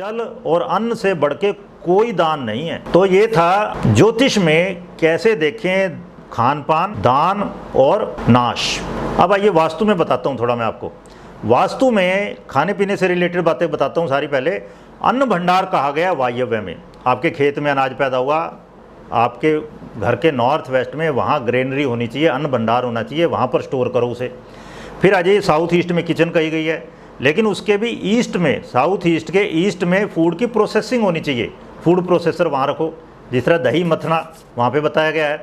जल और अन्न से बढ़ के कोई दान नहीं है। तो ये था ज्योतिष में कैसे देखें खान पान, दान और नाश। अब आइए वास्तु में बताता हूँ थोड़ा मैं आपको। वास्तु में खाने पीने से रिलेटेड बातें बताता हूँ सारी। पहले अन्न भंडार कहा गया वायव्य में। आपके खेत में अनाज पैदा हुआ, आपके घर के नॉर्थ वेस्ट में, वहाँ ग्रेनरी होनी चाहिए, अन्न भंडार होना चाहिए, वहाँ पर स्टोर करो उसे। फिर आ जाइए साउथ ईस्ट में किचन कही गई है, लेकिन उसके भी ईस्ट में, साउथ ईस्ट के ईस्ट में फूड की प्रोसेसिंग होनी चाहिए। फूड प्रोसेसर वहाँ रखो, जिस तरह दही मथना वहाँ पे बताया गया है।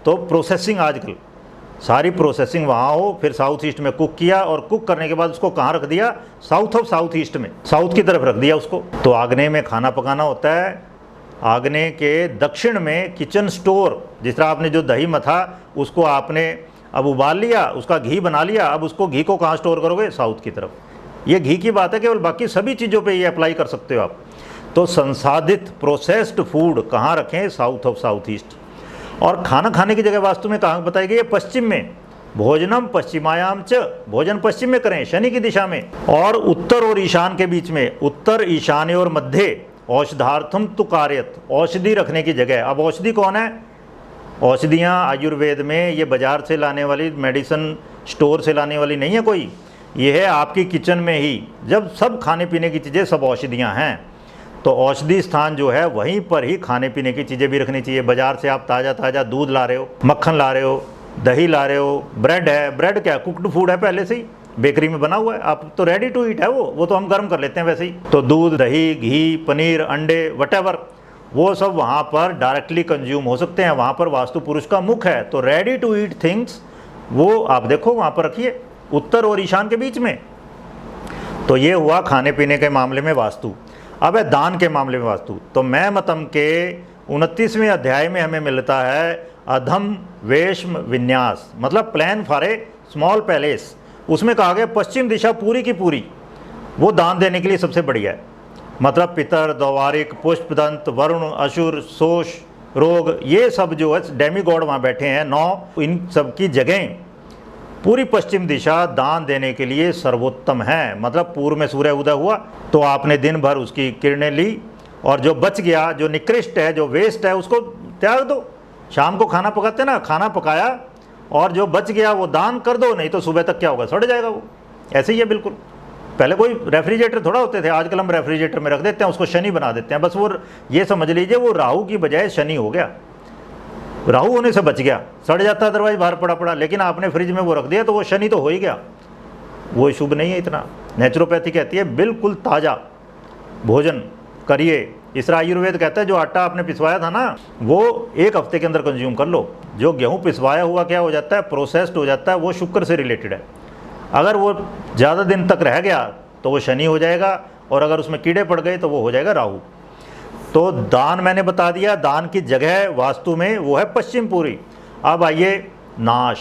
तो प्रोसेसिंग आजकल सारी प्रोसेसिंग वहाँ हो। फिर साउथ ईस्ट में कुक किया और कुक करने के बाद उसको कहाँ रख दिया? साउथ ऑफ साउथ ईस्ट में, साउथ की तरफ रख दिया उसको। तो आग्नेय में खाना पकाना होता है, आग्नेय के दक्षिण में किचन स्टोर। जिस तरह आपने जो दही मथा उसको आपने अब उबाल लिया, उसका घी बना लिया, अब उसको घी को कहाँ स्टोर करोगे? साउथ की तरफ। ये घी की बात है, केवल बाकी सभी चीज़ों पे ये अप्लाई कर सकते हो आप। तो संसाधित प्रोसेस्ड फूड कहाँ रखें? South of south east. और खाना खाने की जगह वास्तु में कहाँ बताई गई है? पश्चिम में। भोजनम पश्चिमायाम च, भोजन पश्चिम में करें, शनि की दिशा में। और उत्तर और ईशान के बीच में, उत्तर ईशान्य और मध्य औषधार्थम तु कार्यत, औषधि रखने की जगह। अब औषधि कौन है? औषधियाँ आयुर्वेद में ये बाजार से लाने वाली, मेडिसिन स्टोर से लाने वाली नहीं है कोई। ये है आपकी किचन में ही, जब सब खाने पीने की चीज़ें सब औषधियाँ हैं। तो औषधि स्थान जो है वहीं पर ही खाने पीने की चीज़ें भी रखनी चाहिए। बाजार से आप ताज़ा ताज़ा दूध ला रहे हो, मक्खन ला रहे हो, दही ला रहे हो, ब्रेड है। ब्रेड क्या? कुक्ड फूड है, पहले से ही बेकरी में बना हुआ है। आप तो रेडी टू ईट है वो तो हम गर्म कर लेते हैं वैसे ही। तो दूध, दही, घी, पनीर, अंडे, वटेवर, वो सब वहाँ पर डायरेक्टली कंज्यूम हो सकते हैं। वहाँ पर वास्तु पुरुष का मुख है। तो रेडी टू ईट थिंग्स वो आप देखो वहाँ पर रखिए, उत्तर और ईशान के बीच में। तो ये हुआ खाने पीने के मामले में वास्तु। अब है दान के मामले में वास्तु। तो मैं मतम के 29वें अध्याय में हमें मिलता है अधम वेश्म विन्यास, मतलब plan for a small palace. उसमें कहा गया पश्चिम दिशा पूरी की पूरी वो दान देने के लिए सबसे बढ़िया है। मतलब पितर, द्वारिक, पुष्पदंत, वरुण, असुर, सोष, रोग, ये सब जो है डेमी गॉड वहाँ बैठे हैं 9, इन सब की जगह पूरी पश्चिम दिशा दान देने के लिए सर्वोत्तम है। मतलब पूर्व में सूर्य उदय हुआ तो आपने दिन भर उसकी किरणें ली, और जो बच गया, जो निकृष्ट है, जो वेस्ट है, उसको त्याग दो। शाम को खाना पकाते ना, खाना पकाया और जो बच गया वो दान कर दो, नहीं तो सुबह तक क्या होगा? सड़ जाएगा वो। ऐसे ही है बिल्कुल। पहले कोई रेफ्रिजरेटर थोड़ा होते थे, आजकल हम रेफ्रिजरेटर में रख देते हैं, उसको शनि बना देते हैं। बस वो ये समझ लीजिए वो राहु की बजाय शनि हो गया। राहु होने से बच गया, सड़ जाता अदरवाइज बाहर पड़ा पड़ा, लेकिन आपने फ्रिज में वो रख दिया तो वो शनि तो हो ही गया। वो शुभ नहीं है इतना। नेचुरोपैथी कहती है बिल्कुल ताज़ा भोजन करिए। इस तरह आयुर्वेद कहता है जो आटा आपने पिसवाया था ना, वो 1 हफ्ते के अंदर कंज्यूम कर लो। जो गेहूँ पिसवाया हुआ क्या हो जाता है? प्रोसेस्ड हो जाता है। वो शुक्र से रिलेटेड है। अगर वो ज़्यादा दिन तक रह गया तो वो शनि हो जाएगा, और अगर उसमें कीड़े पड़ गए तो वो हो जाएगा राहु। तो दान मैंने बता दिया, दान की जगह वास्तु में वो है पश्चिम पूरी। अब आइए नाश।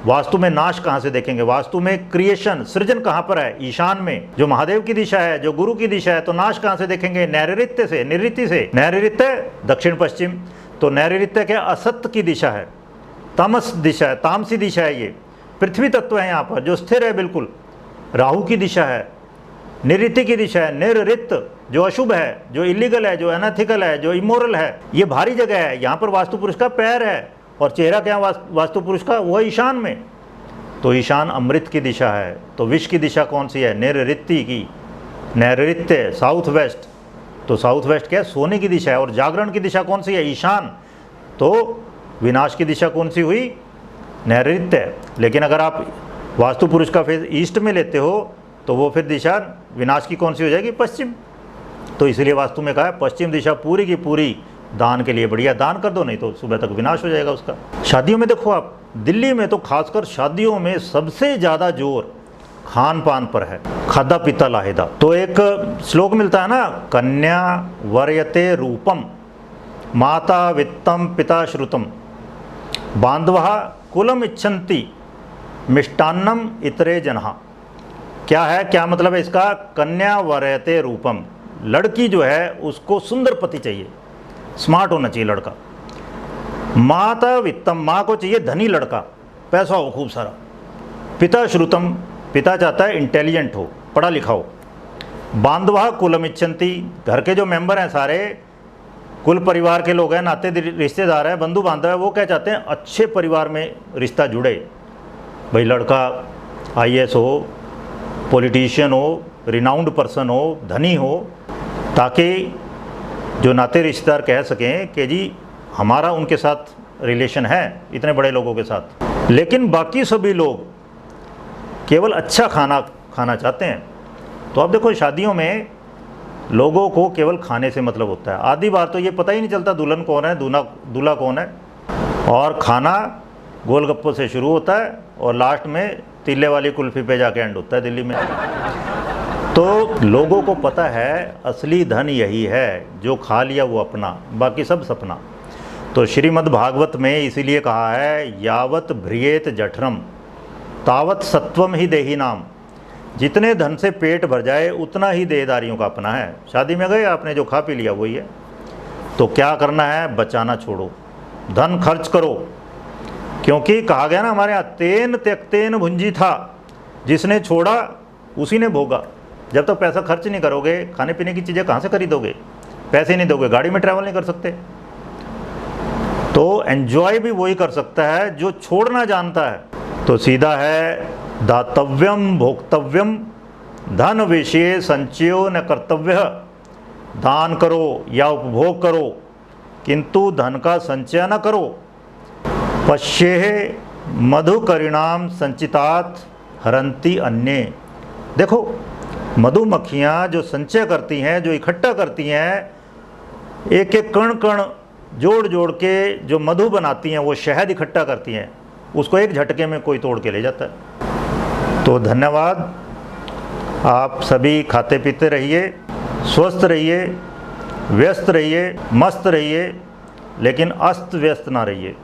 वास्तु में नाश कहाँ से देखेंगे? वास्तु में क्रिएशन, सृजन कहाँ पर है? ईशान में, जो महादेव की दिशा है, जो गुरु की दिशा है। तो नाश कहाँ से देखेंगे? नैऋत्य से, निवृत्ति से। नैऋत्य दक्षिण पश्चिम। तो नैऋत्य क्या? असत्य की दिशा है, तमस दिशा है, तामसी दिशा है। ये पृथ्वी तत्व है यहाँ पर जो स्थिर है बिल्कुल। राहु की दिशा है, निवृत्ति की दिशा है। निरृत्य जो अशुभ है, जो इलीगल है, जो अनएथिकल है, जो इमोरल है, ये भारी जगह है। यहाँ पर वास्तु पुरुष का पैर है, और चेहरा क्या वास्तु पुरुष का? वो ईशान में। तो ईशान अमृत की दिशा है। तो विष की दिशा कौन सी है? नैऋत्य की। नैऋत्य साउथ वेस्ट। तो साउथ वेस्ट क्या है? सोने की दिशा है। और जागरण की दिशा कौन सी है? ईशान। तो विनाश की दिशा कौन सी हुई? नैऋत्य। लेकिन अगर आप वास्तु पुरुष का फेस ईस्ट में लेते हो तो वो फिर दिशा विनाश की कौन सी हो जाएगी? पश्चिम। तो इसलिए वास्तु में कहा है पश्चिम दिशा पूरी की पूरी दान के लिए बढ़िया। दान कर दो, नहीं तो सुबह तक विनाश हो जाएगा उसका। शादियों में देखो आप, दिल्ली में तो खासकर शादियों में सबसे ज़्यादा जोर खान पान पर है। खादा पीता लाहिदा। तो एक श्लोक मिलता है ना, कन्या वर्यते रूपम, माता वित्तम, पिता श्रुतम, बांधवा कुलम इच्छन्ति, मिष्टान्नम इतरे जनहा। क्या है? क्या मतलब है इसका? कन्या वर्यते रूपम, लड़की जो है उसको सुंदर पति चाहिए, स्मार्ट होना चाहिए लड़का। माता वित्तम, माँ को चाहिए धनी लड़का, पैसा हो खूब सारा। पिता श्रुतम, पिता चाहता है इंटेलिजेंट हो, पढ़ा लिखा हो। बांधवा कुलम इच्छन्ति, घर के जो मेंबर हैं सारे कुल परिवार के लोग हैं, नाते रिश्तेदार हैं, बंधु बांधव है, वो क्या चाहते हैं अच्छे परिवार में रिश्ता जुड़े। भाई लड़का IAS हो, पॉलिटिशियन हो, रिनाउंड पर्सन हो, धनी हो, ताकि जो नाते रिश्तेदार कह सकें कि जी हमारा उनके साथ रिलेशन है, इतने बड़े लोगों के साथ। लेकिन बाकी सभी लोग केवल अच्छा खाना खाना चाहते हैं। तो अब देखो शादियों में लोगों को केवल खाने से मतलब होता है। आधी बार तो ये पता ही नहीं चलता दुल्हन कौन है, दूल्हा कौन है, और खाना गोलगप्पों से शुरू होता है और लास्ट में तिल्ले वाली कुल्फ़ी पे जाके एंड होता है दिल्ली में। तो लोगों को पता है असली धन यही है, जो खा लिया वो अपना, बाकी सब सपना। तो श्रीमद् भागवत में इसीलिए कहा है यावत भ्रियेत जठरम तावत सत्वम ही देही नाम। जितने धन से पेट भर जाए उतना ही देहदारियों का अपना है। शादी में गए आपने जो खा पी लिया वही है। तो क्या करना है, बचाना छोड़ो, धन खर्च करो, क्योंकि कहा गया ना हमारे यहाँ तेन त्यक्तेन भुंजी था, जिसने छोड़ा उसी ने भोगा। जब तक पैसा खर्च नहीं करोगे, खाने पीने की चीज़ें कहाँ से खरीदोगे, पैसे नहीं दोगे, गाड़ी में ट्रैवल नहीं कर सकते। तो एंजॉय भी वही कर सकता है जो छोड़ना जानता है। तो सीधा है दातव्यम भोक्तव्यम धन विषय संचयो न कर्तव्य। दान करो या उपभोग करो, किंतु धन का संचय न करो। पश्ये मधुकरिणाम संचितात् हरंती अन्ये। देखो मधुमक्खियाँ जो संचय करती हैं, जो इकट्ठा करती हैं, एक एक कण कण जोड़ जोड़ के जो मधु बनाती हैं, वो शहद इकट्ठा करती हैं, उसको एक झटके में कोई तोड़ के ले जाता है। तो धन्यवाद। आप सभी खाते पीते रहिए, स्वस्थ रहिए, व्यस्त रहिए, मस्त रहिए, लेकिन अस्त व्यस्त ना रहिए।